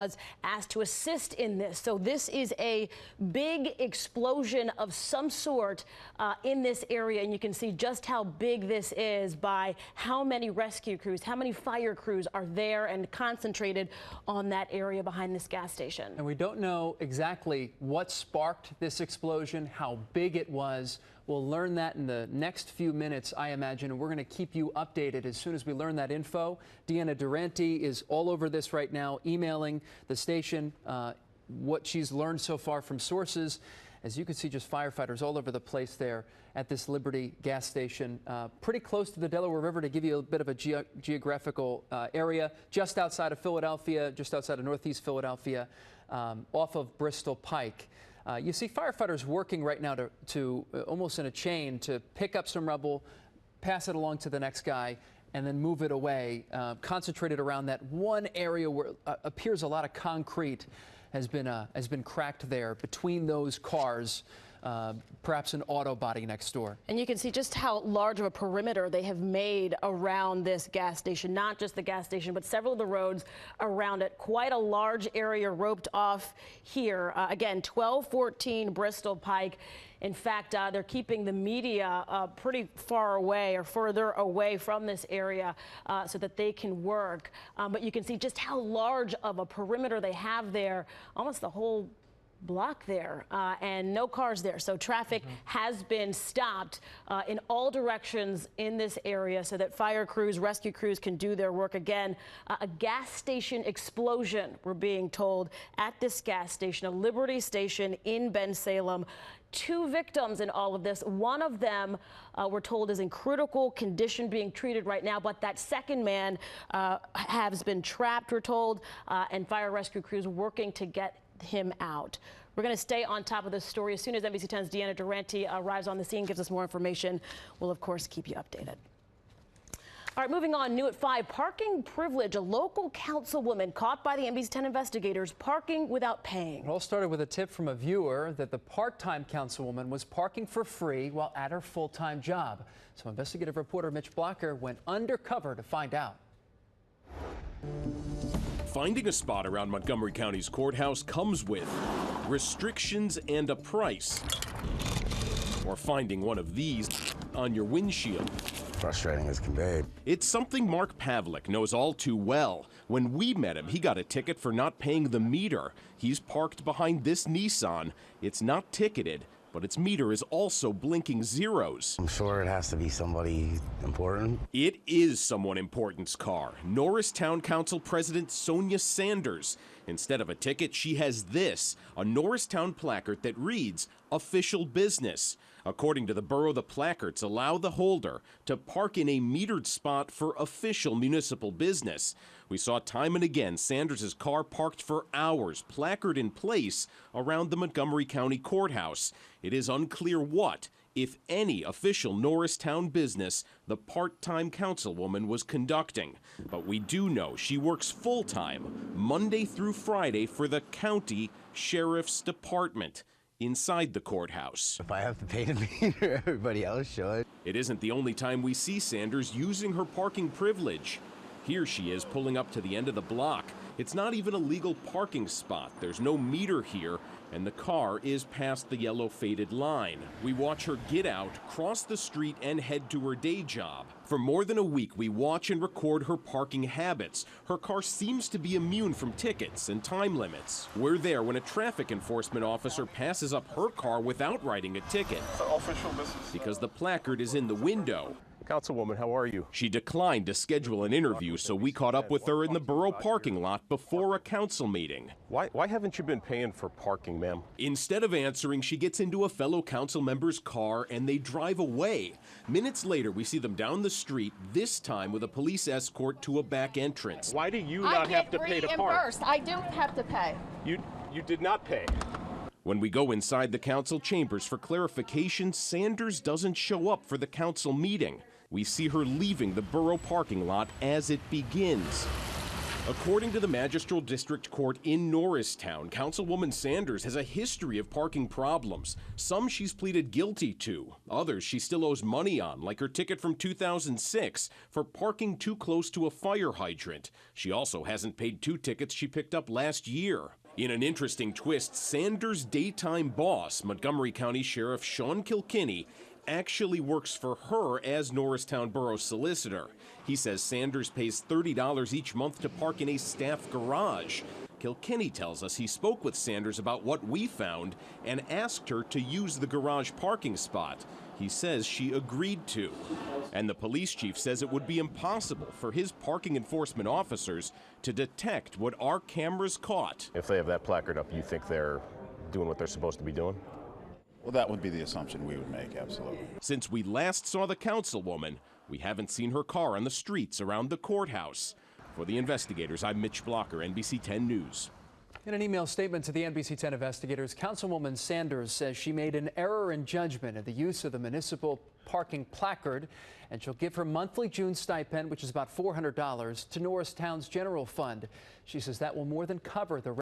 was asked to assist in this. So this is a big explosion of some sort in this area, and you can see just how big this is by how many rescue crews, how many fire crews are there and concentrated on that area behind this gas station. And we don't know exactly what sparked this explosion, how big it was. We'll learn that in the next few minutes, I imagine, and we're going to keep you updated as soon as we learn that info. Deanna Durante is all over this right now, emailing the station what she's learned so far from sources. As you can see, just firefighters all over the place there at this Liberty gas station, pretty close to the Delaware River, to give you a bit of a geographical area, just outside of Philadelphia, just outside of Northeast Philadelphia, off of Bristol Pike. You see firefighters working right now to almost in a chain to pick up some rubble, pass it along to the next guy, and then move it away, concentrated around that one area where appears a lot of concrete has been cracked there between those cars. Perhaps an auto body next door. And you can see just how large of a perimeter they have made around this gas station, not just the gas station, but several of the roads around it. Quite a large area roped off here. Again, 1214 Bristol Pike. In fact, they're keeping the media pretty far away or further away from this area so that they can work. But you can see just how large of a perimeter they have there, almost the whole block there, and no cars there. So traffic has been stopped in all directions in this area so that fire crews, rescue crews can do their work. Again, a gas station explosion, we're being told, at this gas station, a Liberty station in Bensalem. 2 victims in all of this. One of them, we're told, is in critical condition, being treated right now, but that second man has been trapped, we're told, and fire rescue crews working to get him out. We're going to stay on top of this story. As soon as NBC 10's Deanna Durante arrives on the scene, gives us more information, we'll of course keep you updated. All right, moving on, new at 5, parking privilege. A local councilwoman caught by the NBC 10 investigators parking without paying. It all started with a tip from a viewer that the part-time councilwoman was parking for free while at her full-time job. So investigative reporter Mitch Blocker went undercover to find out. Finding a spot around Montgomery County's courthouse comes with restrictions and a price. Or finding one of these on your windshield. Frustrating as can be. It's something Mark Pavlik knows all too well. When we met him, he got a ticket for not paying the meter. He's parked behind this Nissan. It's not ticketed, but its meter is also blinking zeros. I'm sure it has to be somebody important. It is someone important's car. Norris Town Council President Sonia Sanders. Instead of a ticket, she has this, a Norristown placard that reads, "Official Business." According to the borough, the placards allow the holder to park in a metered spot for official municipal business. We saw time and again Sanders' car parked for hours, placard in place, around the Montgomery County Courthouse. It is unclear what, if any, official Norristown business the part-time councilwoman was conducting. But we do know she works full-time, Monday through Friday, for the county sheriff's department inside the courthouse. If I have to pay the meter, everybody else should. It isn't the only time we see Sanders using her parking privilege. Here she is pulling up to the end of the block. It's not even a legal parking spot. There's no meter here, and the car is past the yellow faded line. We watch her get out, cross the street, and head to her day job. For more than a week, we watch and record her parking habits. Her car seems to be immune from tickets and time limits. We're there when a traffic enforcement officer passes up her car without writing a ticket. Official business. Because the placard is in the window. Councilwoman, how are you? She declined to schedule an interview, so we caught up with her in the borough parking lot before a council meeting. Why haven't you been paying for parking, ma'am? Instead of answering, she gets into a fellow council member's car and they drive away. Minutes later, we see them down the street, this time with a police escort to a back entrance. Why do you not have to pay to park? I don't have to pay. You did not pay. When we go inside the council chambers for clarification, Sanders doesn't show up for the council meeting. We see her leaving the borough parking lot as it begins. According to the Magistral District Court in Norristown, Councilwoman Sanders has a history of parking problems. Some she's pleaded guilty to. Others she still owes money on, like her ticket from 2006 for parking too close to a fire hydrant. She also hasn't paid 2 tickets she picked up last year. In an interesting twist, Sanders' daytime boss, Montgomery County Sheriff Sean Kilkenny, actually works for her as Norristown Borough Solicitor. He says Sanders pays $30 each month to park in a staff garage. Kilkenny tells us he spoke with Sanders about what we found and asked her to use the garage parking spot. He says she agreed to. And the police chief says it would be impossible for his parking enforcement officers to detect what our cameras caught. If they have that placard up, you think they're doing what they're supposed to be doing? Well, that would be the assumption we would make, absolutely. Since we last saw the councilwoman, we haven't seen her car on the streets around the courthouse. For the investigators, I'm Mitch Blocker, NBC 10 News. In an email statement to the NBC 10 investigators, Councilwoman Sanders says she made an error in judgment in the use of the municipal parking placard, and she'll give her monthly June stipend, which is about $400, to Norristown's general fund. She says that will more than cover the